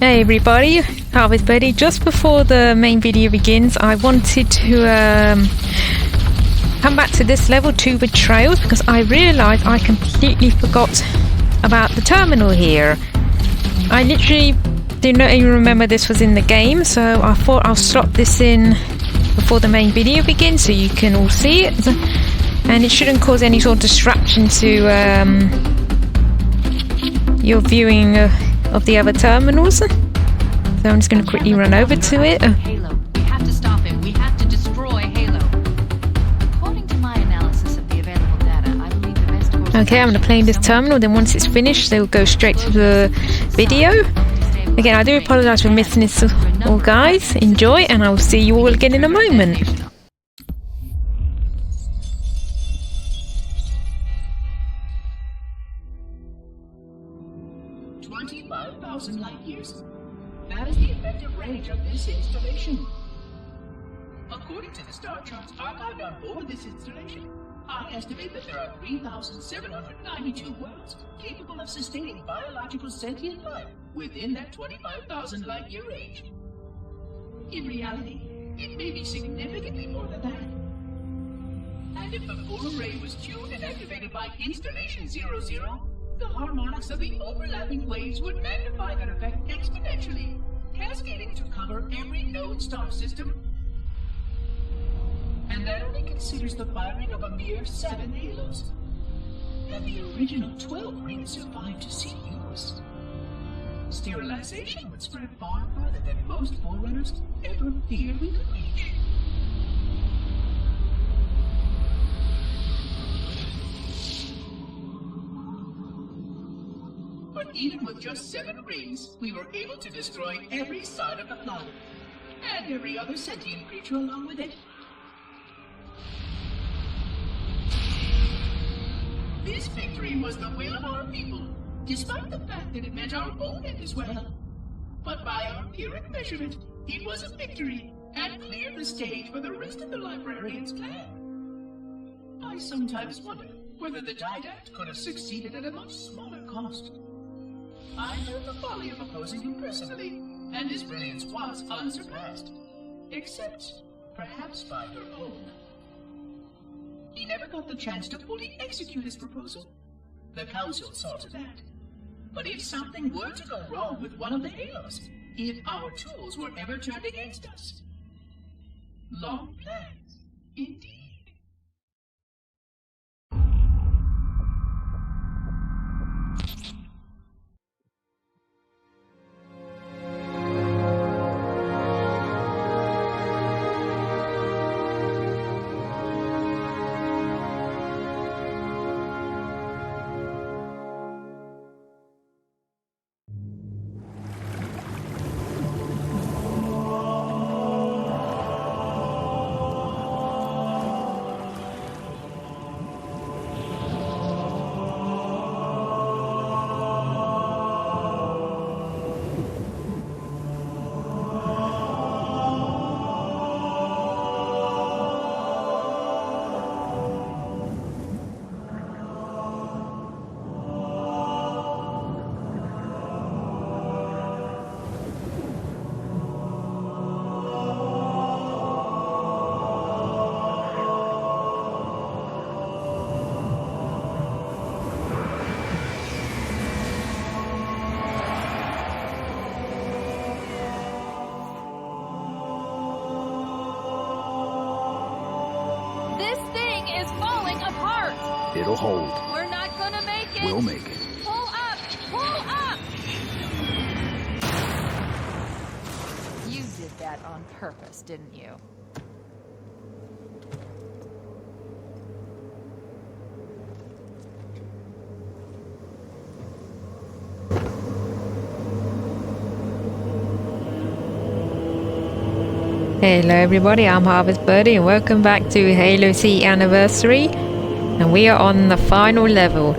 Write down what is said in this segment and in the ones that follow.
Hey everybody, harvestbirdy. Just before the main video begins, I wanted to come back to this level 2 betrayals because I realised I completely forgot about the terminal here. I literally did not even remember this was in the game, so I thought I'll slot this in before the main video begins so you can all see it, and it shouldn't cause any sort of distraction to your viewing of the other terminals. So I'm just going to quickly run over to it. Halo. We have to stop it. We have to destroy Halo. According to my analysis of the available data, I believe the best course. Okay, I'm going to play in this terminal, then once it's finished, they'll go straight to the video. Again, I do apologise for missing this all, guys. Enjoy, and I will see you all again in a moment. 25,000 light years. That is the effective range of this installation. According to the star charts archived on board this installation, I estimate that there are 3,792 worlds capable of sustaining biological sentient life within that 25,000 light year range. In reality, it may be significantly more than that. And if the full array was tuned and activated by installation 00, the harmonics of the overlapping waves would magnify that effect exponentially, cascading to cover every known star system. And that only considers the firing of a mere 7 halos. And the original 12 rings survived to see use. Sterilization would spread far further than most forerunners ever feared we could reach. But even with just 7 rings, we were able to destroy every side of the planet, and every other sentient creature along with it. This victory was the will of our people, despite the fact that it meant our own end as well. But by our empiric measurement, it was a victory, and cleared the stage for the rest of the librarians' plan. I sometimes wonder whether the Didact could have succeeded at a much smaller cost. I know the folly of opposing him personally, and his brilliance was unsurpassed, except perhaps by her own. He never got the chance to fully execute his proposal. The Council saw to that. But if something were to go wrong with one of the halos, if our tools were ever turned against us, long plans, indeed. It'll hold. We're not gonna make it. We'll make it. Pull up! Pull up! You did that on purpose, didn't you? Hello everybody, I'm harvestbirdy and welcome back to Halo C Anniversary. And we are on the final level.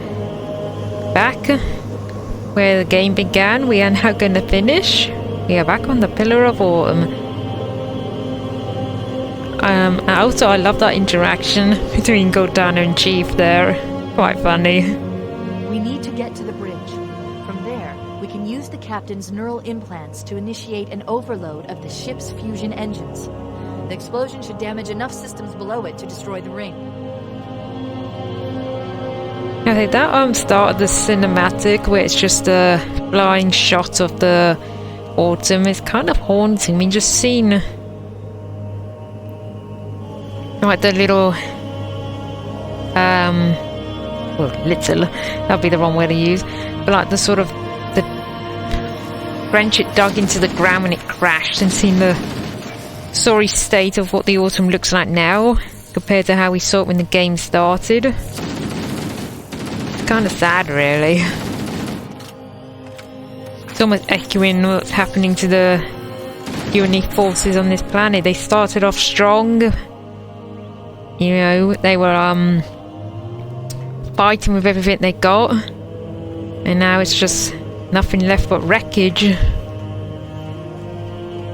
Back where the game began, we are now going to finish. We are back on the Pillar of Autumn. Also, I love that interaction between Cortana and Chief there. Quite funny. We need to get to the bridge. From there, we can use the captain's neural implants to initiate an overload of the ship's fusion engines. The explosion should damage enough systems below it to destroy the ring. I think that started the cinematic where it's just a flying shot of the autumn. It's kind of haunting. I mean, just seeing like the little well, little, that'd be the wrong word to use, but like the sort of the branch it dug into the ground when it crashed, and seeing the sorry state of what the autumn looks like now compared to how we saw it when the game started. Kind of sad, really. It's almost echoing what's happening to the unique forces on this planet. They started off strong, you know, they were fighting with everything they got, and now it's just nothing left but wreckage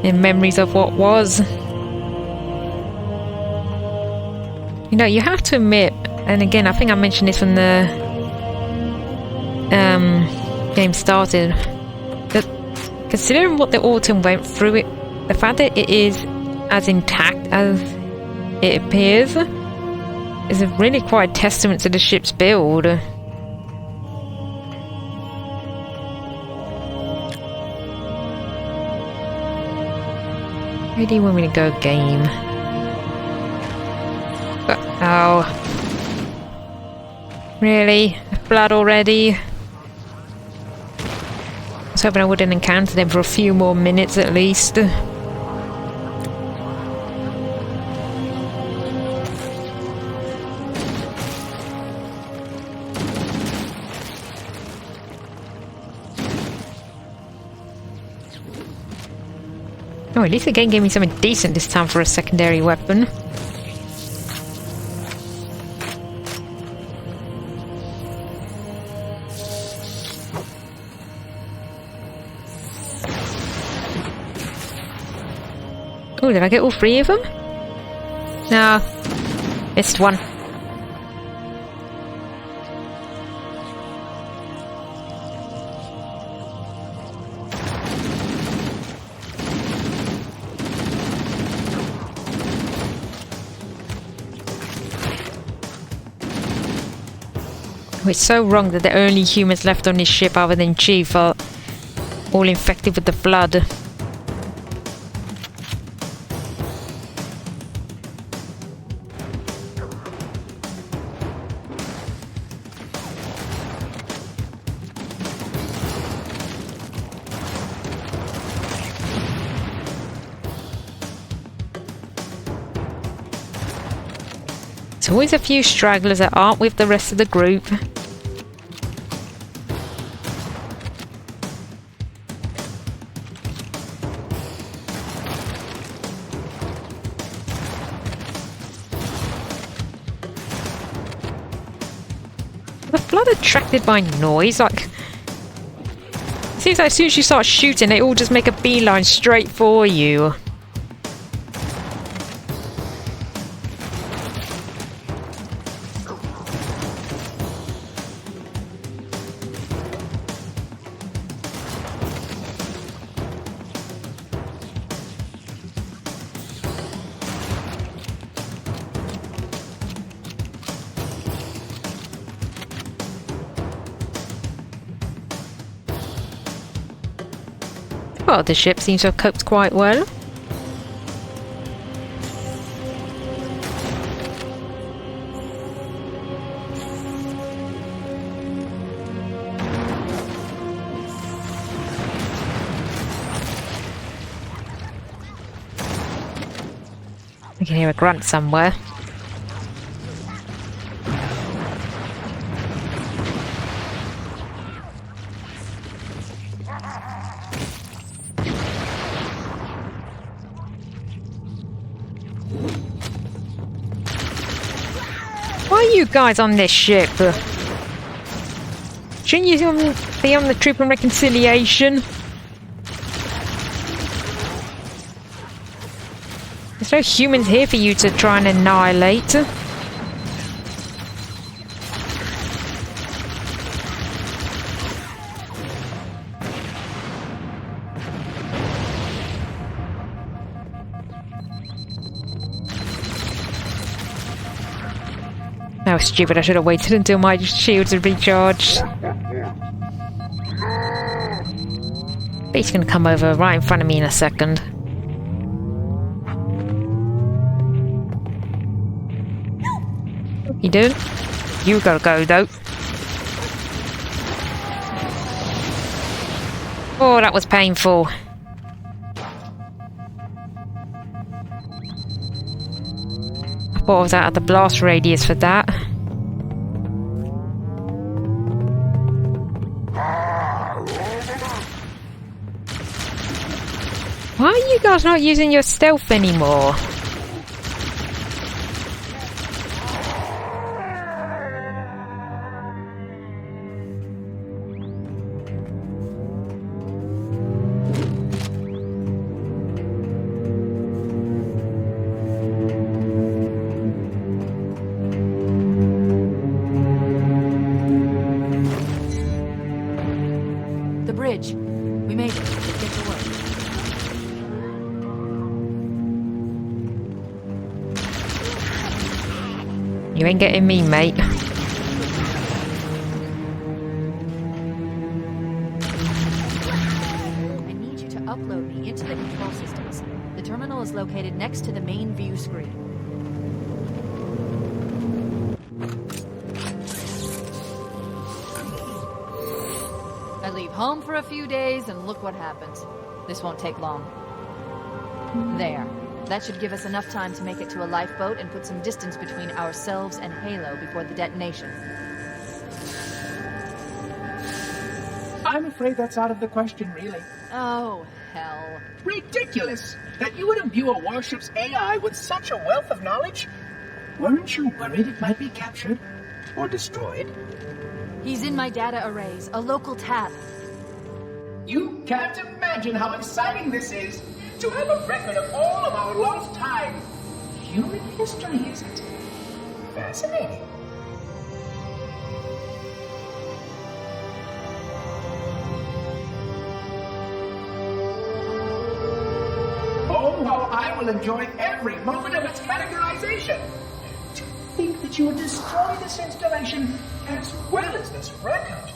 and memories of what was. You know, you have to admit, and again, I think I mentioned this when the game started, that considering what the autumn went through, the fact that it is as intact as it appears is a really quite a testament to the ship's build. Where do you want me to go, game? Oh. Really? Blood already? I was hoping I wouldn't encounter them for a few more minutes at least. Oh, at least the game gave me something decent this time for a secondary weapon. Oh, did I get all three of them? No. Missed one. Oh, it's so wrong that the only humans left on this ship other than Chief are all infected with the flood. There's always a few stragglers that aren't with the rest of the group. The flood attracted by noise, like... It seems like as soon as you start shooting, they all just make a beeline straight for you. Well, the ship seems to have coped quite well. I can hear a grunt somewhere. Why are you guys on this ship? Shouldn't you be on the Truth and Reconciliation? There's no humans here for you to try and annihilate. was stupid. I should have waited until my shields had recharged. He's going to come over right in front of me in a second. You do? You gotta go, though. Oh, that was painful. I thought I was out of the blast radius for that. Why are you guys not using your stealth anymore? The bridge. We made it. Let's get to work. You ain't getting me, mate. I need you to upload me into the control systems. The terminal is located next to the main view screen. I leave home for a few days and look what happens. This won't take long. There. That should give us enough time to make it to a lifeboat and put some distance between ourselves and Halo before the detonation. I'm afraid that's out of the question, really. Oh, hell. Ridiculous! That you would imbue a warship's AI with such a wealth of knowledge? Weren't you worried it might be captured? Or destroyed? He's in my data arrays, a local tab. You can't imagine how exciting this is! To have a record of all of our lost time! Human history, isn't it? Fascinating. Oh, how I will enjoy every moment of its categorization! To think that you would destroy this installation as well as this record!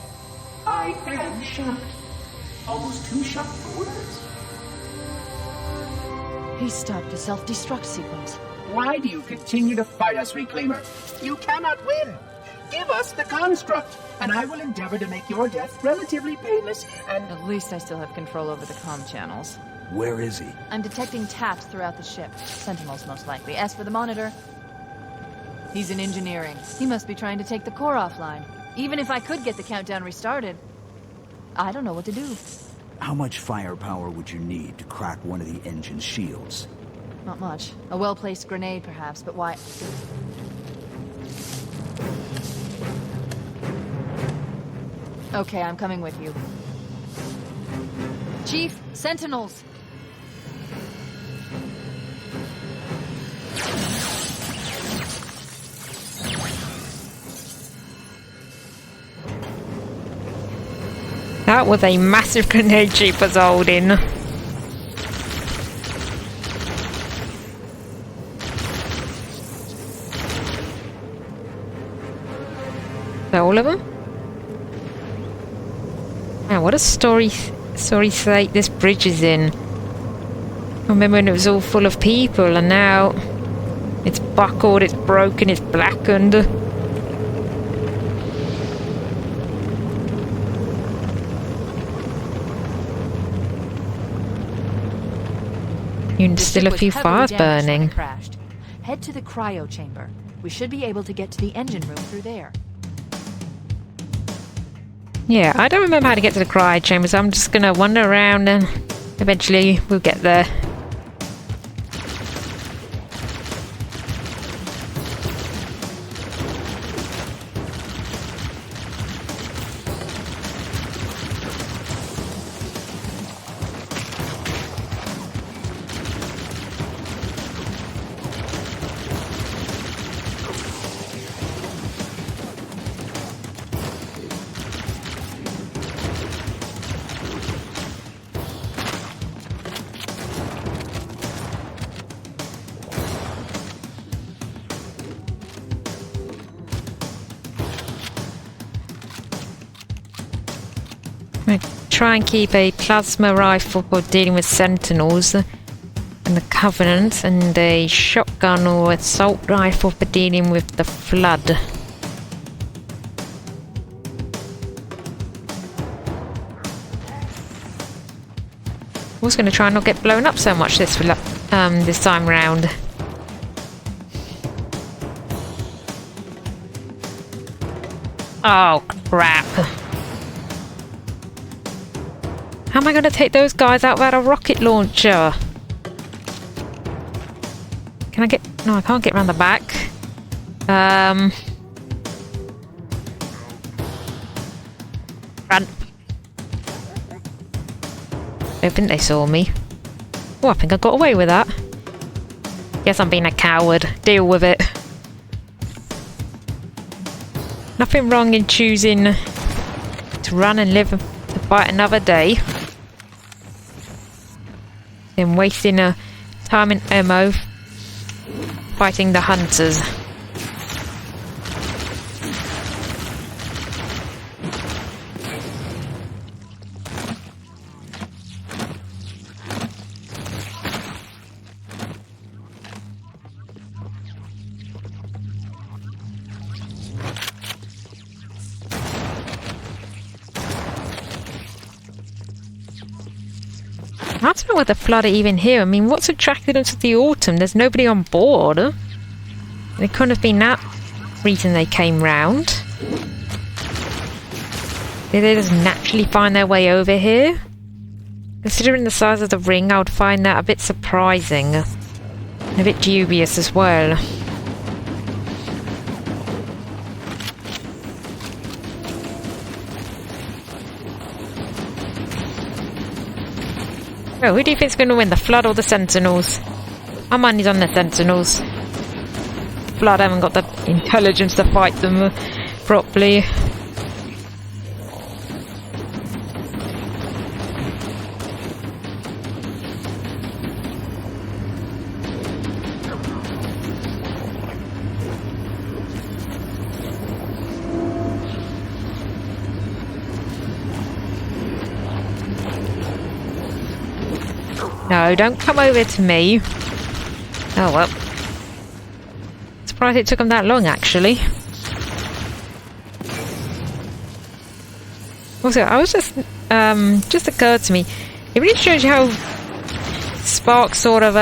I am shocked. Almost too shocked for words. He stopped the self-destruct sequence. Why do you continue to fight us, Reclaimer? You cannot win. Give us the construct, and I will endeavor to make your death relatively painless and... At least I still have control over the comm channels. Where is he? I'm detecting taps throughout the ship. Sentinels, most likely. As for the monitor, he's in engineering. He must be trying to take the core offline. Even if I could get the countdown restarted, I don't know what to do. How much firepower would you need to crack one of the engine's shields? Not much. A well-placed grenade, perhaps, but why... Okay, I'm coming with you. Chief, Sentinels! That was a massive grenade Chief was holding. Is that all of them? Man, what a sorry state this bridge is in. I remember when it was all full of people and now it's buckled, it's broken, it's blackened. Still a few fires burning. Crashed. Head to the cryo chamber. We should be able to get to the engine room through there. Yeah, I don't remember how to get to the cryo chamber, so I'm just gonna wander around and eventually we'll get there. try and keep a plasma rifle for dealing with sentinels and the Covenant, and a shotgun or assault rifle for dealing with the Flood. I was going to try and not get blown up so much this time round. Oh, crap. How am I going to take those guys out without a rocket launcher? Can I get... No, I can't get around the back. Run. I don't think they saw me. Oh, I think I got away with that. Guess I'm being a coward. Deal with it. Nothing wrong in choosing to run and live to fight another day. Than wasting time and ammo fighting the hunters. I don't know what the Flood are even here. I mean, what's attracted them to the Autumn? There's nobody on board. It couldn't have been that reason they came round. Did they just naturally find their way over here? Considering the size of the ring, I would find that a bit surprising. And a bit dubious as well. Oh, who do you think's going to win, the Flood or the Sentinels? My money's on the Sentinels. Flood haven't got the intelligence to fight them properly. No, don't come over to me. Oh well. Surprised it took them that long, actually. Also, I was just occurred to me, it really shows you how Spark sort of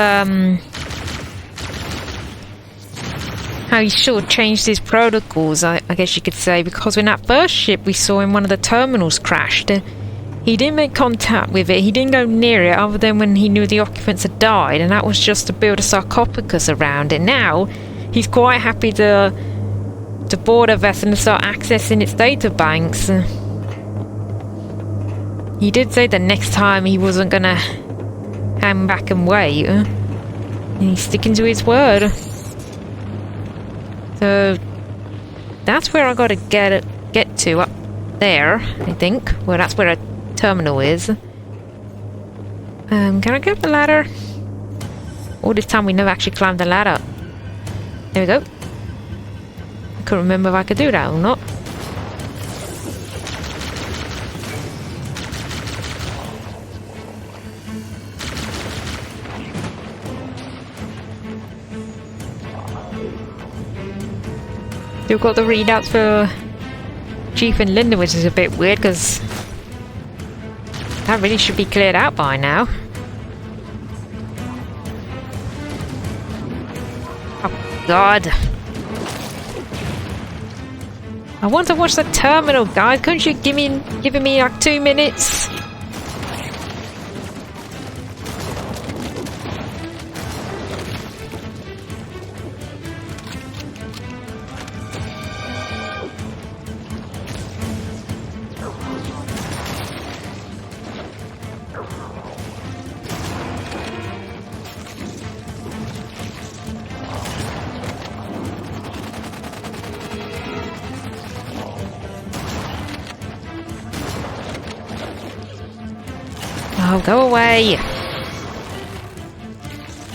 how he sort of changed his protocols, I guess you could say, because when that first ship we saw in one of the terminals crashed, he didn't make contact with it, he didn't go near it other than when he knew the occupants had died, and that was just to build a sarcophagus around it. Now, he's quite happy to board a vessel and start accessing its data banks. He did say that next time he wasn't gonna hang back and wait. And he's sticking to his word. So that's where I gotta get to, up there, I think. Well, that's where a terminal is. Can I get the ladder? All this time we never actually climbed the ladder. There we go. I couldn't remember if I could do that or not. Still got the readouts for Chief and Linda, which is a bit weird because that really should be cleared out by now. Oh God. I want to watch the terminal, guys. Couldn't you give me like 2 minutes? Oh, go away! You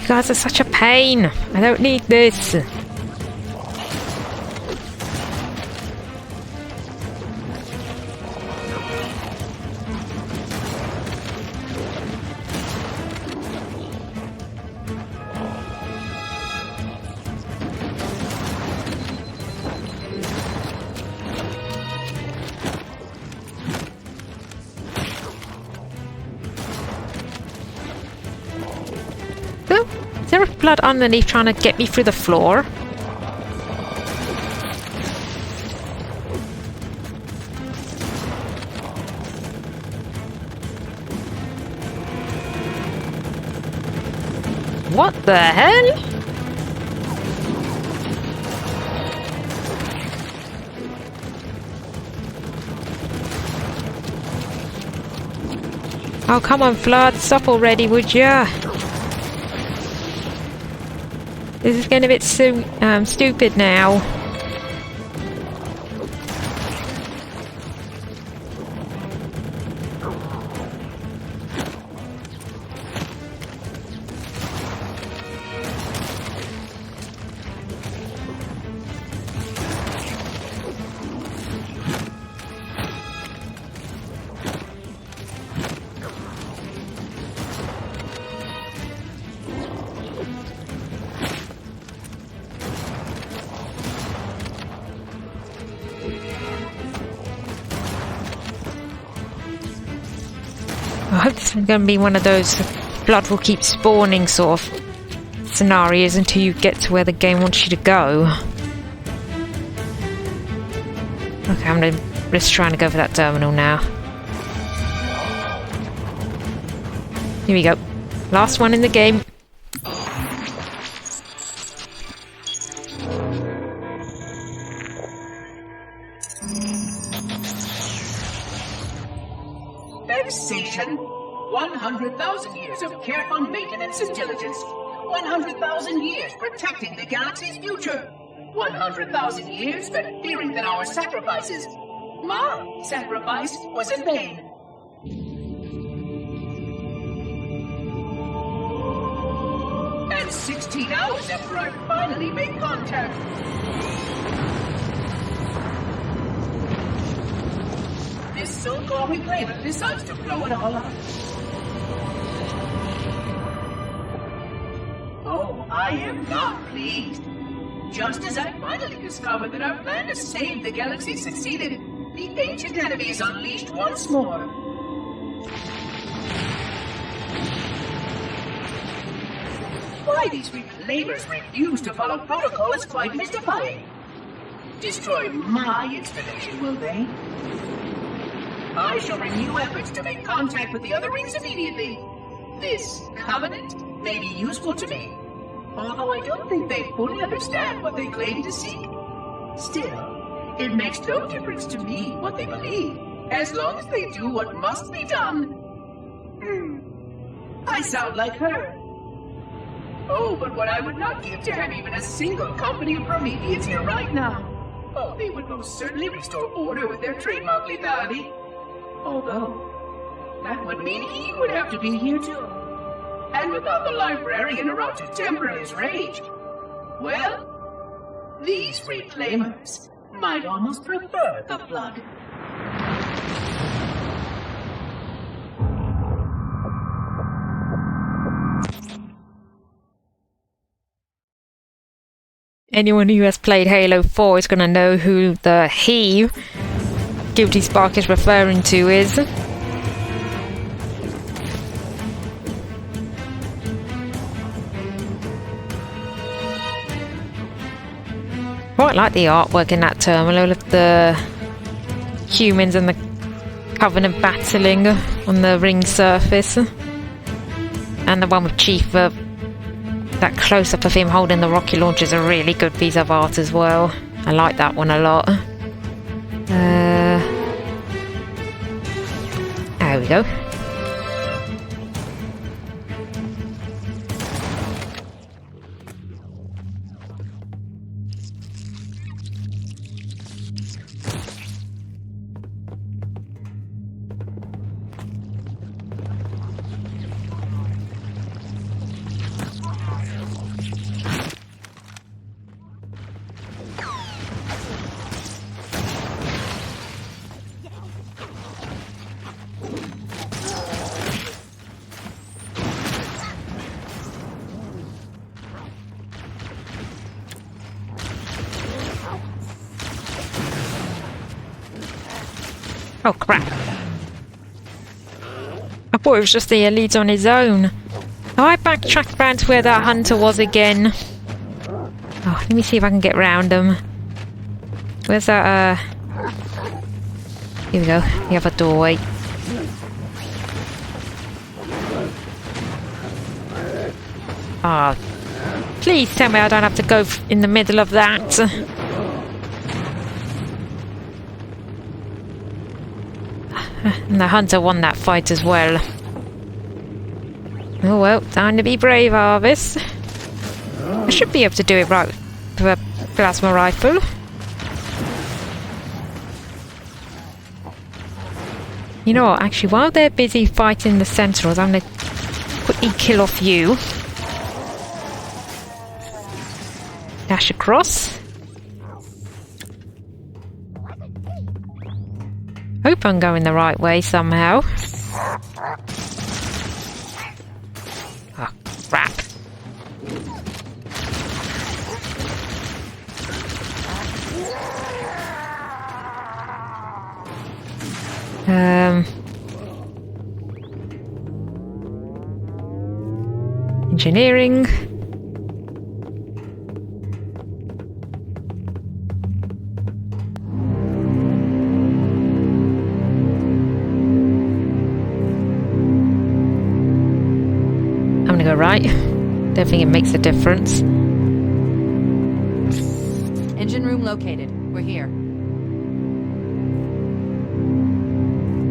guys are such a pain! I don't need this! there blood underneath trying to get me through the floor? What the hell? Oh, come on, Flood, stop already, would ya? This is getting a bit stupid now. I hope this is going to be one of those blood will keep spawning sort of scenarios until you get to where the game wants you to go. Okay, I'm just trying to go for that terminal now. Here we go. Last one in the game. Devastation. 100,000 years of careful maintenance and diligence. 100,000 years protecting the galaxy's future. 100,000 years spent fearing that our sacrifices, my sacrifice, was in vain. And 16 hours after I finally made contact. This so-called reclaimer decides to blow it all up. Oh, I am not pleased. Just as I finally discovered that our plan to save the galaxy succeeded, the ancient enemy is unleashed once more. Why these reclaimers refuse to follow protocol is quite mystifying. Destroy my installation, will they? I shall renew efforts to make contact with the other rings immediately. This covenant may be useful to me, although I don't think they fully understand what they claim to seek. Still, it makes no difference to me what they believe, as long as they do what must be done. I sound like her. Oh, but what I would not give to have even a single company of Prometheans here right now. Oh, they would most certainly restore order with their trademark lethality. Although, that would mean he would have to be here too. And without the librarian around to temper his rage, well, these reclaimers might almost prefer the blood. Anyone who has played Halo 4 is going to know who the he Guilty Spark is referring to is. Quite like the artwork in that terminal of the humans and the Covenant battling on the ring surface. And the one with Chief, that close-up of him holding the rocket launcher is a really good piece of art as well. I like that one a lot. There we go. Oh crap. I thought it was just the elite on his own. I backtracked round to where that hunter was again. Oh, let me see if I can get round him. Where's that, Here we go. The other doorway. Oh, please tell me I don't have to go in the middle of that. And the hunter won that fight as well. Oh well, time to be brave, Harvest. I should be able to do it right with a plasma rifle. You know what, actually, while they're busy fighting the Sentinels, I'm going to quickly kill off you. Dash across. Hope I'm going the right way somehow. Oh, crap. Engineering. I'm gonna go right. Don't think it makes a difference. Engine room located. We're here.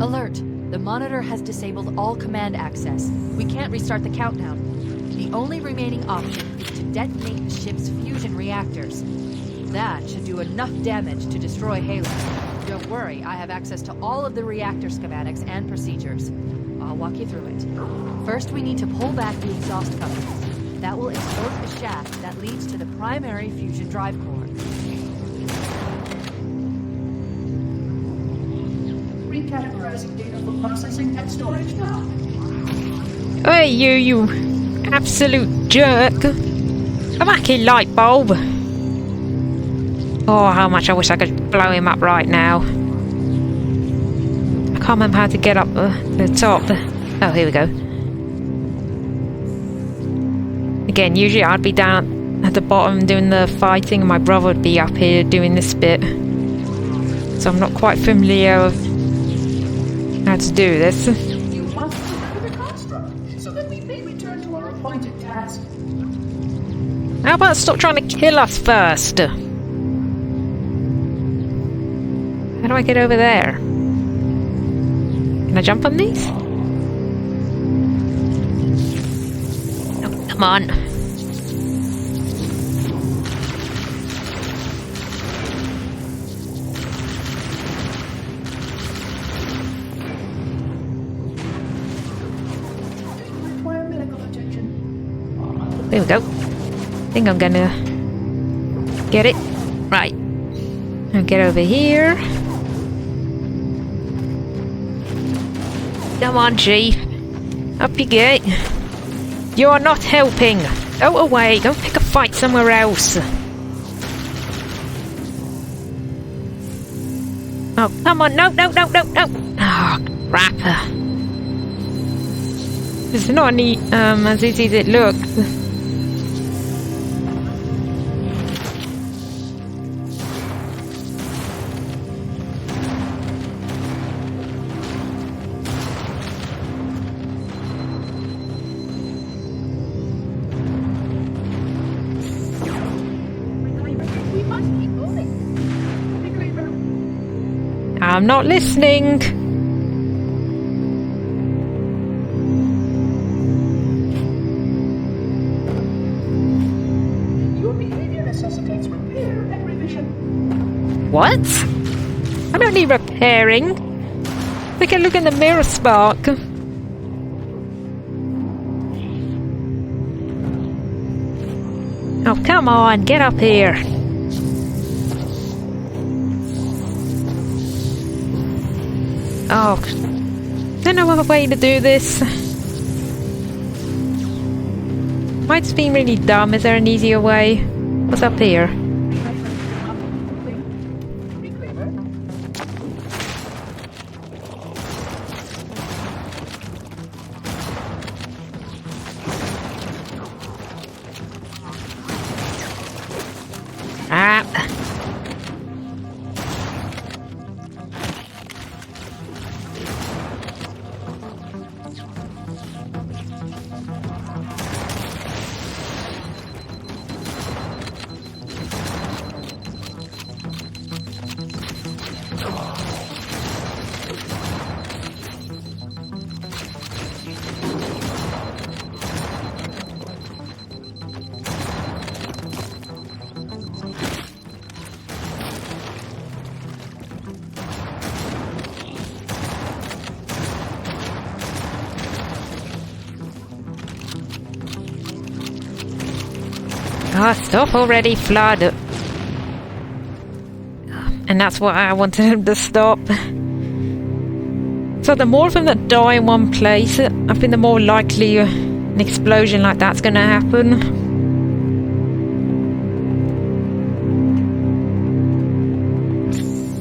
Alert! The monitor has disabled all command access. We can't restart the countdown. The only remaining option is to detonate the ship's fusion reactors. That should do enough damage to destroy Halo. Don't worry, I have access to all of the reactor schematics and procedures. I'll walk you through it. First, we need to pull back the exhaust couplings. That will expose the shaft that leads to the primary fusion drive core. Recategorizing data for processing and storage now. Hey, you absolute jerk. A wacky light bulb. Oh, how much I wish I could blow him up right now. I can't remember how to get up the top. Oh, here we go. Again, usually I'd be down at the bottom doing the fighting and my brother would be up here doing this bit. So I'm not quite familiar with how to do this. You must deliver the construct so that we may return to our appointed task. How about stop trying to kill us first? How do I get over there? Can I jump on these? Oh, come on. Require medical attention. There we go. I think I'm gonna get it. Right. I'll get over here. Come on, Chief. Up you get. You're not helping. Go away. Go pick a fight somewhere else. Oh, come on. No, no, no, no, no. Oh, crap. It's not neat, as easy as it looks. We must keep moving. I'm not listening. Your behavior necessitates repair and revision. What? I'm only repairing. Take a look in the mirror, Spark. Oh, come on, get up here. Oh, there's no other way to do this. Might seem really dumb. Is there an easier way? What's up here? Ah, stop already, Flood. And that's what I wanted him to stop. So the more of them that die in one place, I think the more likely an explosion like that's going to happen.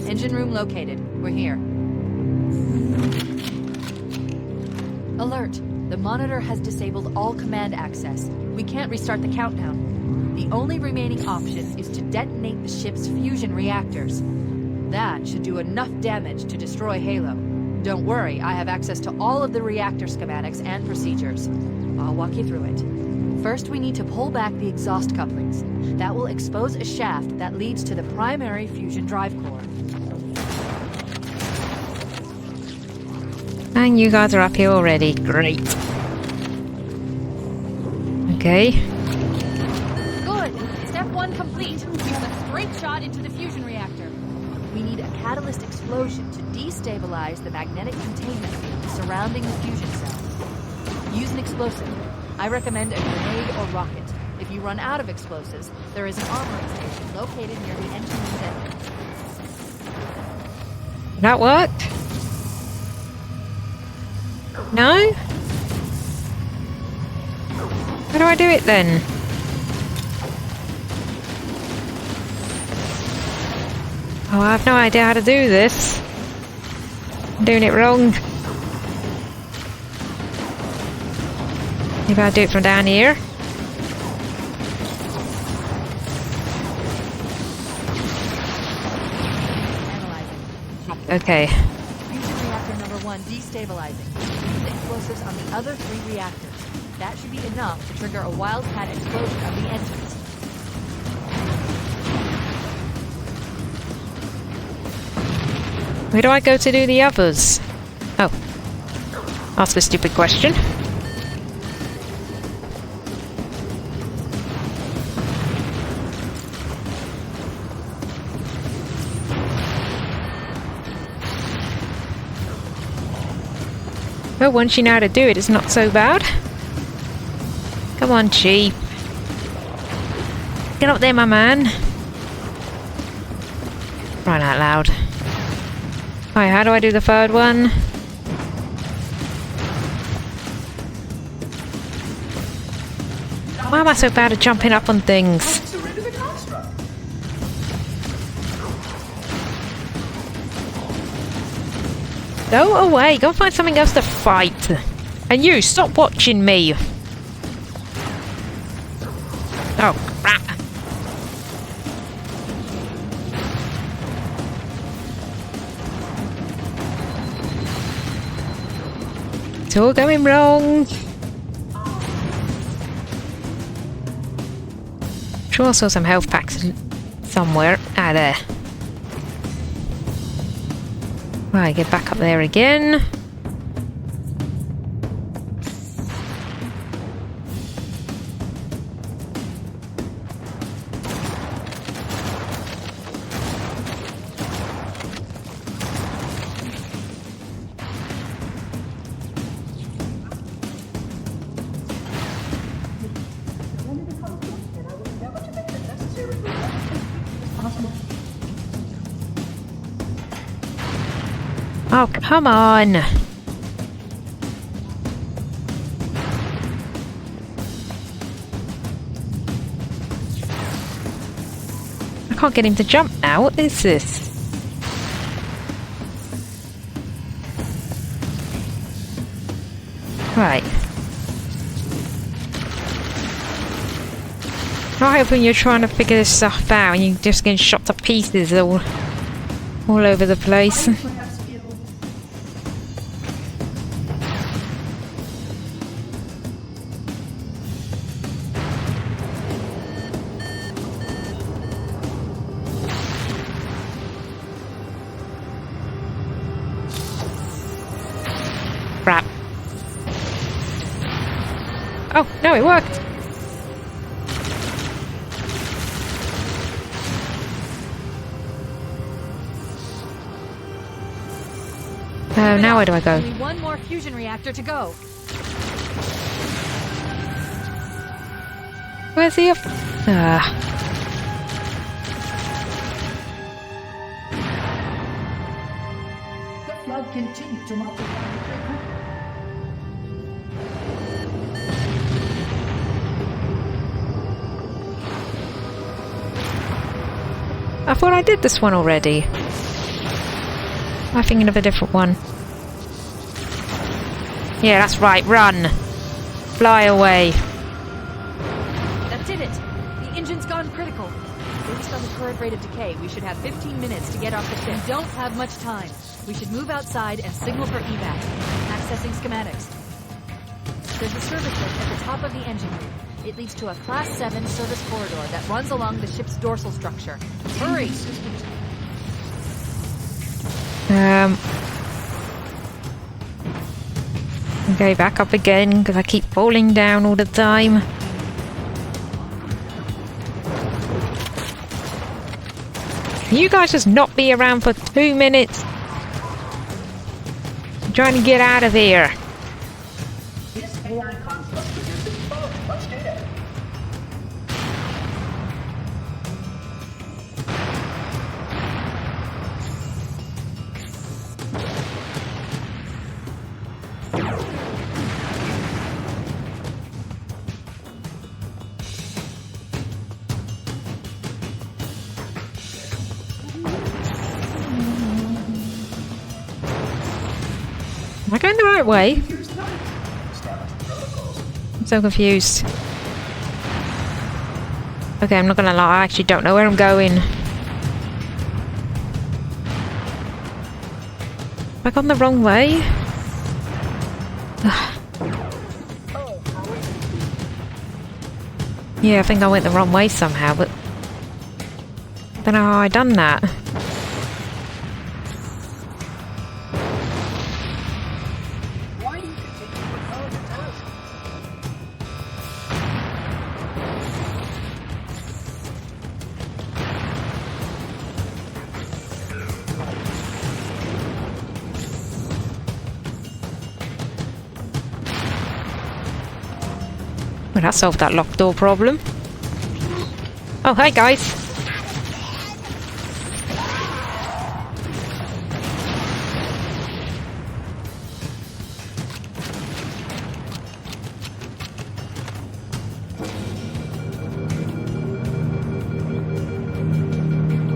Engine room located. We're here. Alert. The monitor has disabled all command access. We can't restart the countdown. The only remaining option is to detonate the ship's fusion reactors. That should do enough damage to destroy Halo. Don't worry, I have access to all of the reactor schematics and procedures. I'll walk you through it. First, we need to pull back the exhaust couplings. That will expose a shaft that leads to the primary fusion drive core. And you guys are up here already. Great. Okay. Good! Step 1 complete. We have a straight shot into the fusion reactor. We need a catalyst explosion to destabilize the magnetic containment field surrounding the fusion cell. Use an explosive. I recommend a grenade or rocket. If you run out of explosives, there is an armoring station located near the engine room deck. That worked? No? How do I do it then? Oh, I have no idea how to do this. I'm doing it wrong. Maybe I'll do it from down here. Analyzing. Okay. Fusion reactor number 1 destabilizing. Use explosives on the other 3 reactors. That should be enough to trigger a wildcat explosion of the engines. Where do I go to do the others? Oh. Ask a stupid question. Well, once you know how to do it, it's not so bad. Come on, Chief. Get up there, my man. Crying out loud. Right, how do I do the third one? Why am I so bad at jumping up on things? Surrender the construct. Go away, go find something else to fight. And you, stop watching me. Oh, crap. It's all going wrong. Sure, I saw some health packs somewhere. Ah, there. Right, get back up there again. Oh, come on! I can't get him to jump now. What is this? Right. I hope when you're trying to figure this stuff out and you're just getting shot to pieces all over the place. Crap. Oh, no, it worked. Now where do I go? Only one more fusion reactor to go. Where's the The flood continued to multiply the creek. I thought I did this one already. I'm thinking of a different one. Yeah, that's right. Run. Fly away. That did it! The engine's gone critical. Based on the current rate of decay, we should have 15 minutes to get off the ship. We don't have much time. We should move outside and signal for evac. Accessing schematics. There's a service lift at the top of the engine room. It leads to a Class 7 service corridor that runs along the ship's dorsal structure. Hurry! Okay, back up again because I keep falling down all the time. Can you guys just not be around for 2 minutes? I'm trying to get out of here. This AI construct produces both much data. Am I going the right way? I'm so confused. Okay, I'm not gonna lie, I actually don't know where I'm going. Have I gone the wrong way? Yeah, I think I went the wrong way somehow, but I don't know how I done that. Why do you continue to propel the task? Well, that solved that locked door problem. Oh, hi guys!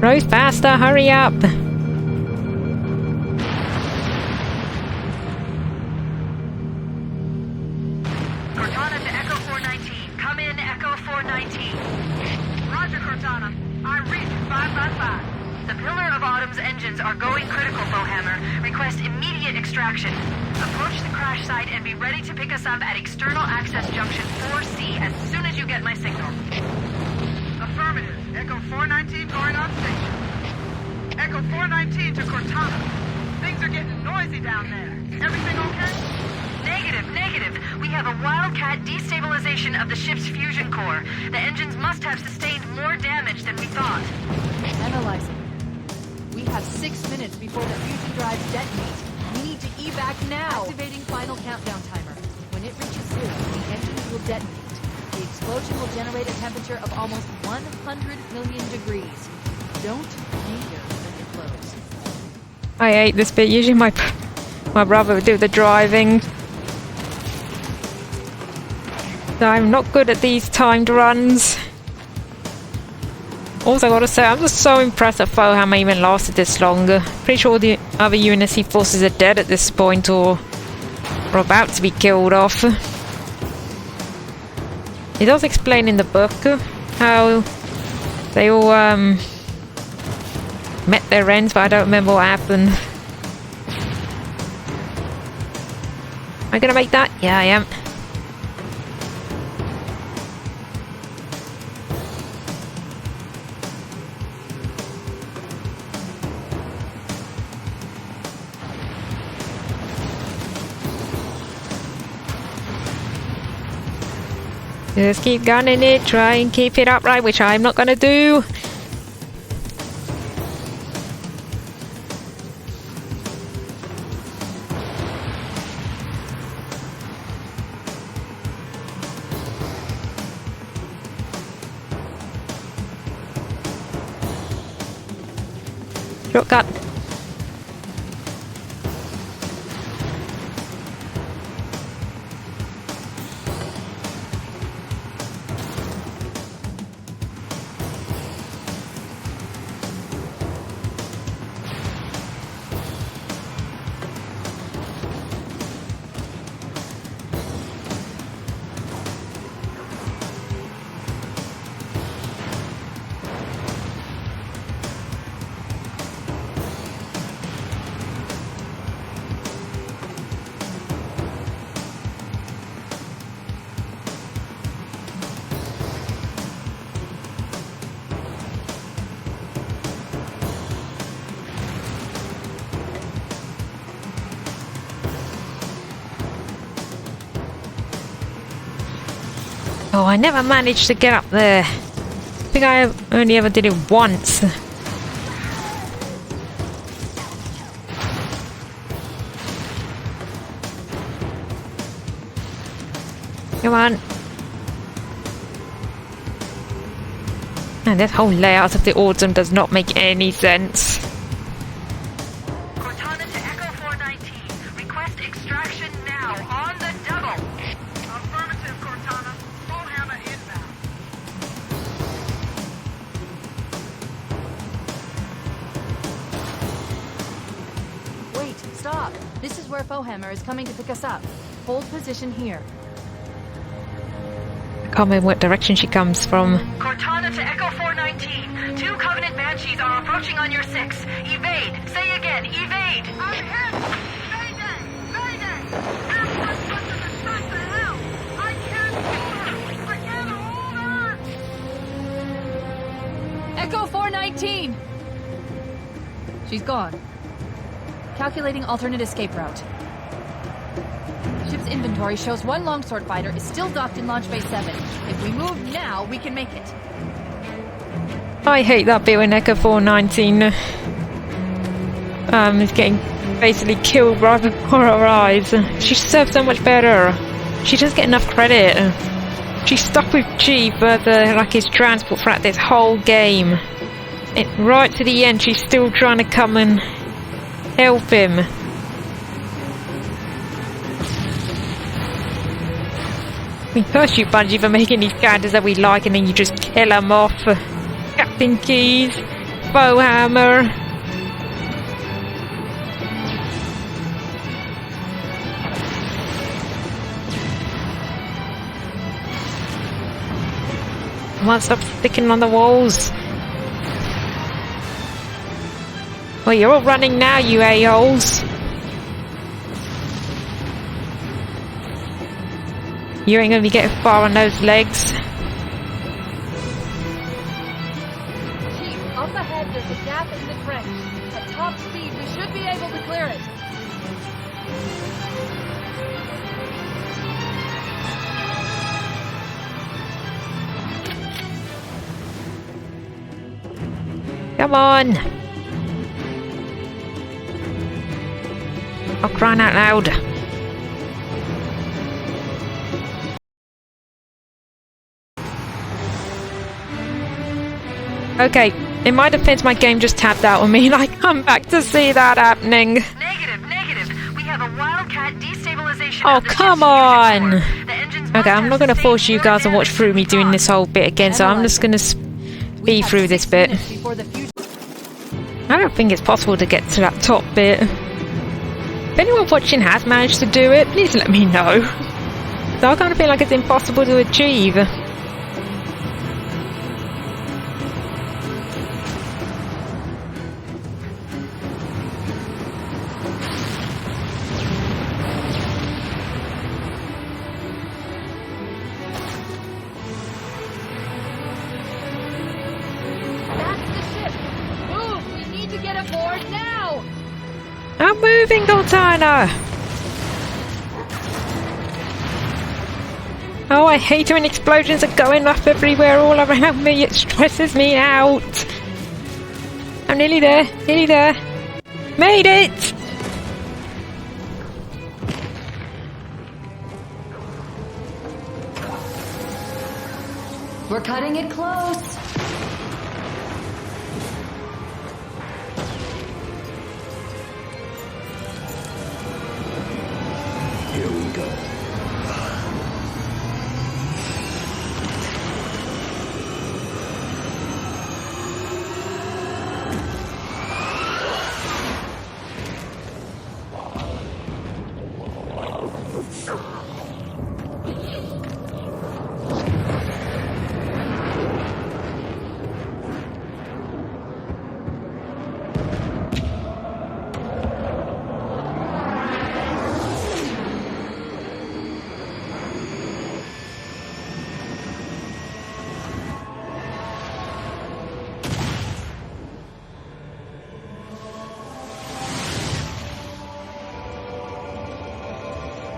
Rose faster, hurry up! Cortana to Echo 419. Come in, Echo 419. Roger, Cortana. I read 555. The Pillar of Autumn's engines are going critical, Bowhammer. Request immediate extraction. Approach the crash site and be ready to pick us up at External Access Junction 4C as soon as you get my signal. Affirmative. Echo 419 going on station. Echo 419 to Cortana. Things are getting noisy down there. Everything okay? Negative. We have a wildcat destabilization of the ship's fusion core. The engines must have sustained more damage than we thought. Analyzing. We have 6 minutes before the fusion drives detonate. We need to evac now! Activating final countdown timer. When it reaches zero, the engines will detonate. The explosion will generate a temperature of almost 100 million degrees. Don't linger when it blows. I hate this bit. Usually my brother would do the driving. So I'm not good at these timed runs. Also, I gotta say, I'm just so impressed that Fohammer even lasted this long. Pretty sure the other UNSC forces are dead at this point or about to be killed off. It does explain in the book how they all met their ends, but I don't remember what happened. Am I gonna make that? Yeah, I am. Just keep gunning it, try and keep it upright, which I'm not gonna do. Shortcut. Oh, I never managed to get up there. I think I only ever did it once. Come on. And this whole layout of the autumn does not make any sense. Cortana to Echo 419. Request extraction now, on the double. Affirmative, Cortana. Bowhammer inbound. Wait, stop. This is where Bowhammer is coming to pick us up. Hold position here. I can't remember what direction she comes from. Cortana to Echo 419. 2 Covenant Banshees are approaching on your 6. Evade. Say again, evade. I'm hit. Mayday. Mayday. Airport system is shot to hell. I can't hold her. I can't hold her. Echo 419! She's gone. Calculating alternate escape route. Ship's inventory shows 1 longsword fighter is still docked in Launch Bay 7. If we move now, we can make it. I hate that bit when Echo 419 is getting basically killed right before our eyes. She serves so much better. She doesn't get enough credit. She's stuck with Chief for like his transport throughout this whole game. Right to the end, she's still trying to come and help him. I mean, curse you, Bungie, for making these characters that we like and then you just kill them off. Captain Keys, Bowhammer. Come on, stop sticking on the walls. Well, you're all running now, you a-holes. You ain't gonna be getting far on those legs. Chief, up ahead there's a gap in the trench. At top speed, we should be able to clear it. Come on! I'm crying out loud. Okay, in my defense, my game just tapped out on me and I come back to see that happening. Negative, negative. We have a wildcat destabilization. Oh, of the come ship's on! unit core. The engines must Okay, I'm have not going to sustained force you guys to watch through me doing this whole bit again, so I'm just going to speed through this bit. I don't think it's possible to get to that top bit. If anyone watching has managed to do it, please let me know. So I kind of feel like it's impossible to achieve. I'm moving, Cortana! Oh, I hate it when explosions are going off everywhere all around me. It stresses me out. I'm nearly there. Nearly there. Made it! We're cutting it close.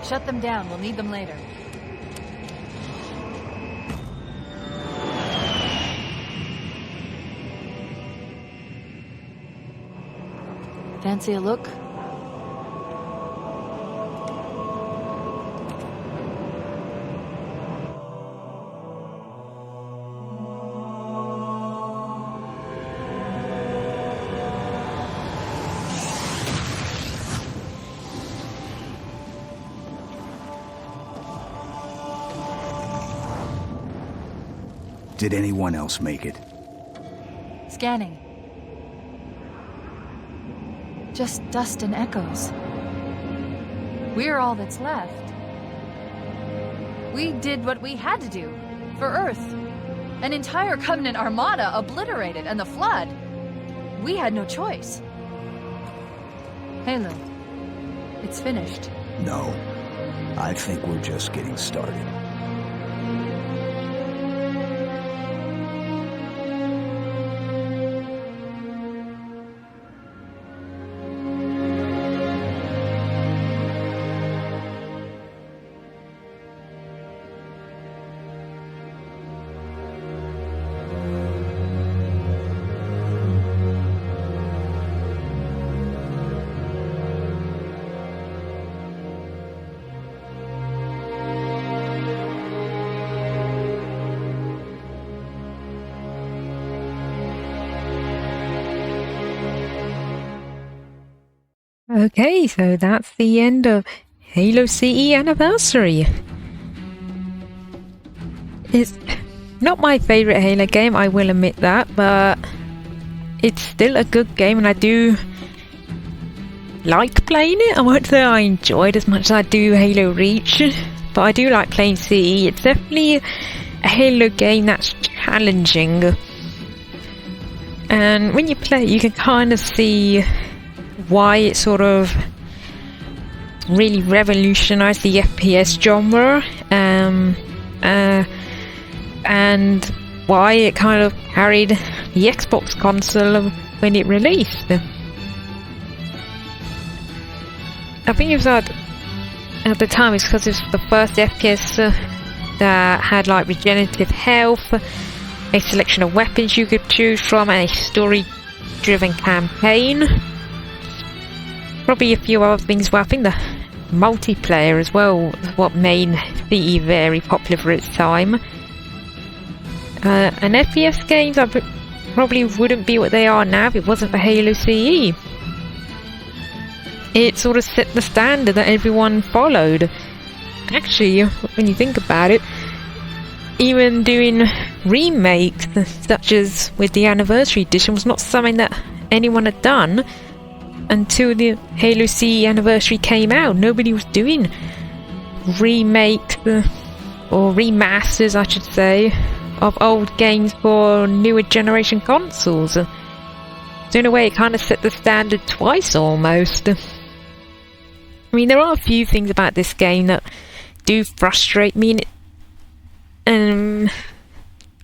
Shut them down. We'll need them later. Fancy a look? Did anyone else make it? Scanning. Just dust and echoes. We're all that's left. We did what we had to do. For Earth. An entire Covenant armada obliterated, and the Flood. We had no choice. Halo. It's finished. No. I think we're just getting started. Okay, so that's the end of Halo CE Anniversary. It's not my favourite Halo game, I will admit that, but it's still a good game and I do like playing it. I won't say I enjoy it as much as I do Halo Reach, but I do like playing CE. It's definitely a Halo game that's challenging. And when you play it, you can kind of see why it sort of really revolutionized the FPS genre, and why it kind of carried the Xbox console when it released. I think it was at the time it's because it's the first FPS that had like regenerative health, a selection of weapons you could choose from, and a story-driven campaign. Probably a few other things, but I think the multiplayer as well is what made CE very popular for its time. And FPS games probably wouldn't be what they are now if it wasn't for Halo CE. It sort of set the standard that everyone followed. Actually, when you think about it, even doing remakes, such as with the Anniversary Edition, was not something that anyone had done until the Halo CE Anniversary came out. Nobody was doing remakes, or remasters I should say, of old games for newer generation consoles. So in a way it kind of set the standard twice almost. I mean, there are a few things about this game that do frustrate me, and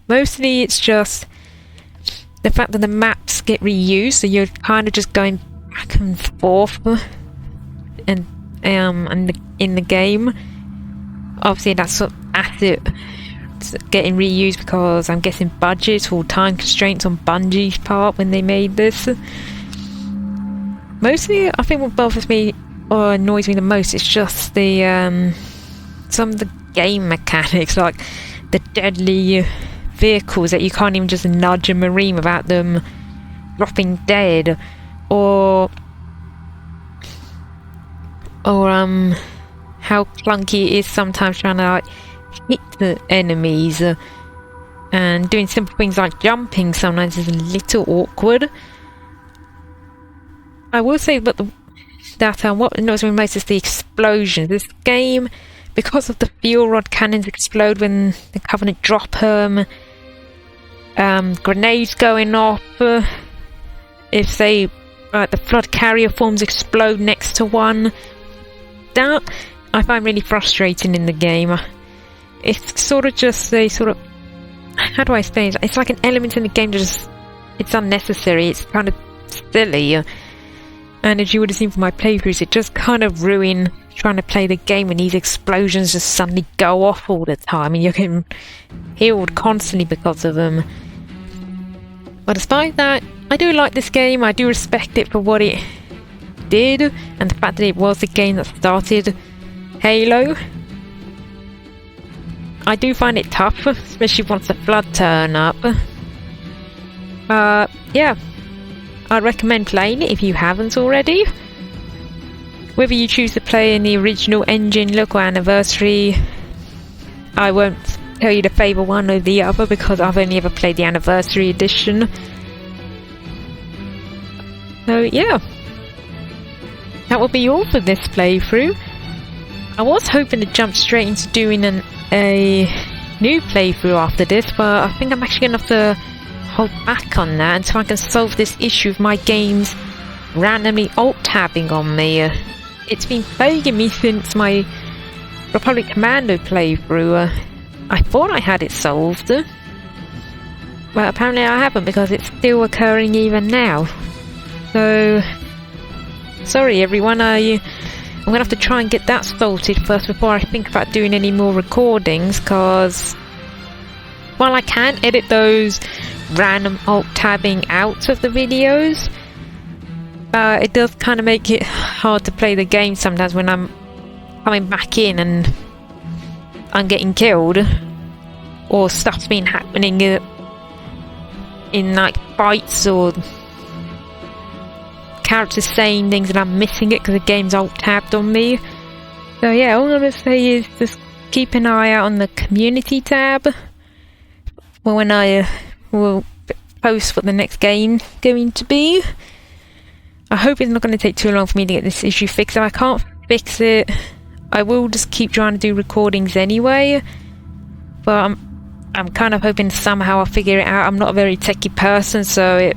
mostly it's just the fact that the maps get reused, so you're kind of just going back and forth and in the game. Obviously that's sort of asset getting reused because I'm guessing budget or time constraints on Bungie's part when they made this. Mostly I think what bothers me or annoys me the most is just the some of the game mechanics, like the deadly vehicles that you can't even just nudge a marine without them dropping dead, or how clunky it is sometimes trying to like hit the enemies, and doing simple things like jumping sometimes is a little awkward. I will say that what annoys me most is the explosions. This game, because of the fuel rod cannons explode when the Covenant drop them, grenades going off, if they the Flood carrier forms explode next to one, that I find really frustrating in the game. It's sort of just a sort of, how do I explain it? It's like an element in the game that just, it's unnecessary, it's kind of silly, and as you would have seen from my playthroughs, it just kind of ruined trying to play the game when these explosions just suddenly go off all the time and you're getting healed constantly because of them. But despite that, I do like this game. I do respect it for what it did and the fact that it was the game that started Halo. I do find it tough, especially once the flood turn up. Yeah, I'd recommend playing it if you haven't already. Whether you choose to play in the original engine, look, or anniversary, I won't tell you to favour one or the other because I've only ever played the anniversary edition. So yeah, that will be all for this playthrough. I was hoping to jump straight into doing a new playthrough after this, but I think I'm actually going to have to hold back on that until I can solve this issue of my games randomly alt-tabbing on me. It's been plaguing me since my Republic Commando playthrough. I thought I had it solved, but apparently I haven't because it's still occurring even now. So, sorry everyone, I'm going to have to try and get that sorted first before I think about doing any more recordings, because while I can edit those random alt-tabbing out of the videos, it does kind of make it hard to play the game sometimes when I'm coming back in and I'm getting killed, or stuff's been happening in like fights, or characters saying things and I'm missing it because the game's alt-tabbed on me. So yeah, all I'm going to say is just keep an eye out on the community tab when I will post what the next game's going to be. I hope it's not going to take too long for me to get this issue fixed. If I can't fix it, I will just keep trying to do recordings anyway. But I'm kind of hoping somehow I'll figure it out. I'm not a very techie person, so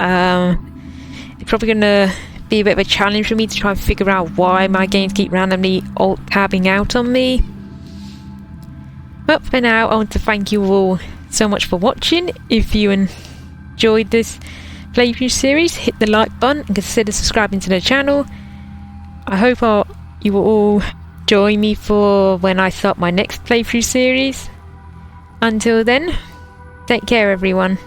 it's probably going to be a bit of a challenge for me to try and figure out why my games keep randomly alt-tabbing out on me. But for now, I want to thank you all so much for watching. If you enjoyed this playthrough series, hit the like button and consider subscribing to the channel. I hope you will all join me for when I start my next playthrough series. Until then, take care everyone.